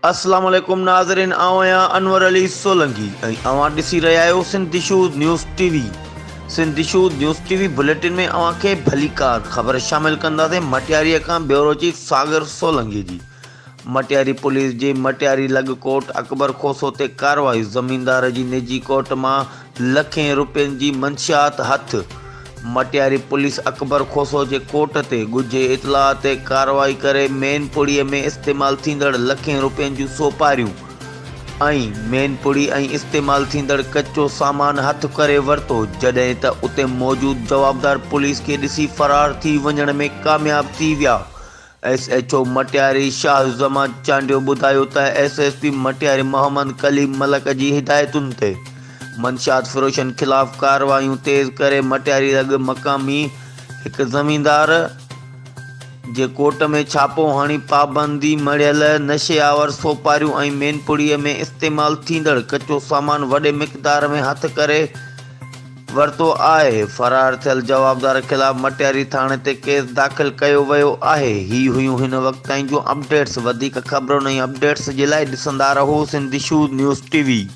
अस्सलाम वालेकुम नाज़रीन, आवां अनवर अली सोलंकी ऐं अवां ॾिसी रहिया आहियो Sindh issues news TV. Sindh issues news TV bulletin में अवां खे भलीकार ख़बर शामिल कंदासीं मटियारीअ खां bureau chief Sagar Solanki ji. Matiari police जे मटियारी लॻ कोट अकबर खोसो ते कार्रवाई। ज़मींदार जी निजी कोट मां लखें रुपयनि जी मंशियात हथ। मटियारी पुलिस अकबर खोसो जे कोट ते ॻुझे इतलाह ते कार्रवाई करे मेन पुड़ीअ में इस्तेमालु थींदड़ लखें रुपयनि जूं सोपारियूं ऐं मेन पुड़ी ऐं इस्तेमालु थींदड़ कचो सामान हथ करे वरितो, जॾहिं त उते मौजूदु जवाबदार पुलिस खे ॾिसी फ़रार थी वञण में कामयाब थी विया। SHO मटियारी शाहज़मा चांडियो ॿुधायो त SSP मटियारी मोहम्मद कलीम मलक जी हिदायतुनि ते मंशियात फ़रोशनि ख़िलाफ़ कार्रवाइयूं तेज़ करे मटियारी लॻ मक़ामी हिकु ज़मींदार जे कोट में छापो हणी पाबंदी मड़ियल नशेआवर सोपारियूं ऐं मेन पुड़ीअ में इस्तेमालु थींदड़ कचो सामान वॾे मिक़दार में हथ करे वरितो आहे। फ़रार थियल जवाबदार ख़िलाफ़ मटियारी थाणे ते केस दाख़िल कयो वियो आहे। ही हुयूं हिन वक़्त ताईं जूं अपडेट्स। वधीक ख़बरुनि ऐं अपडेट्स जे लाइ ॾिसंदा रहो सिंध इशूज़ न्यूज़ टीवी।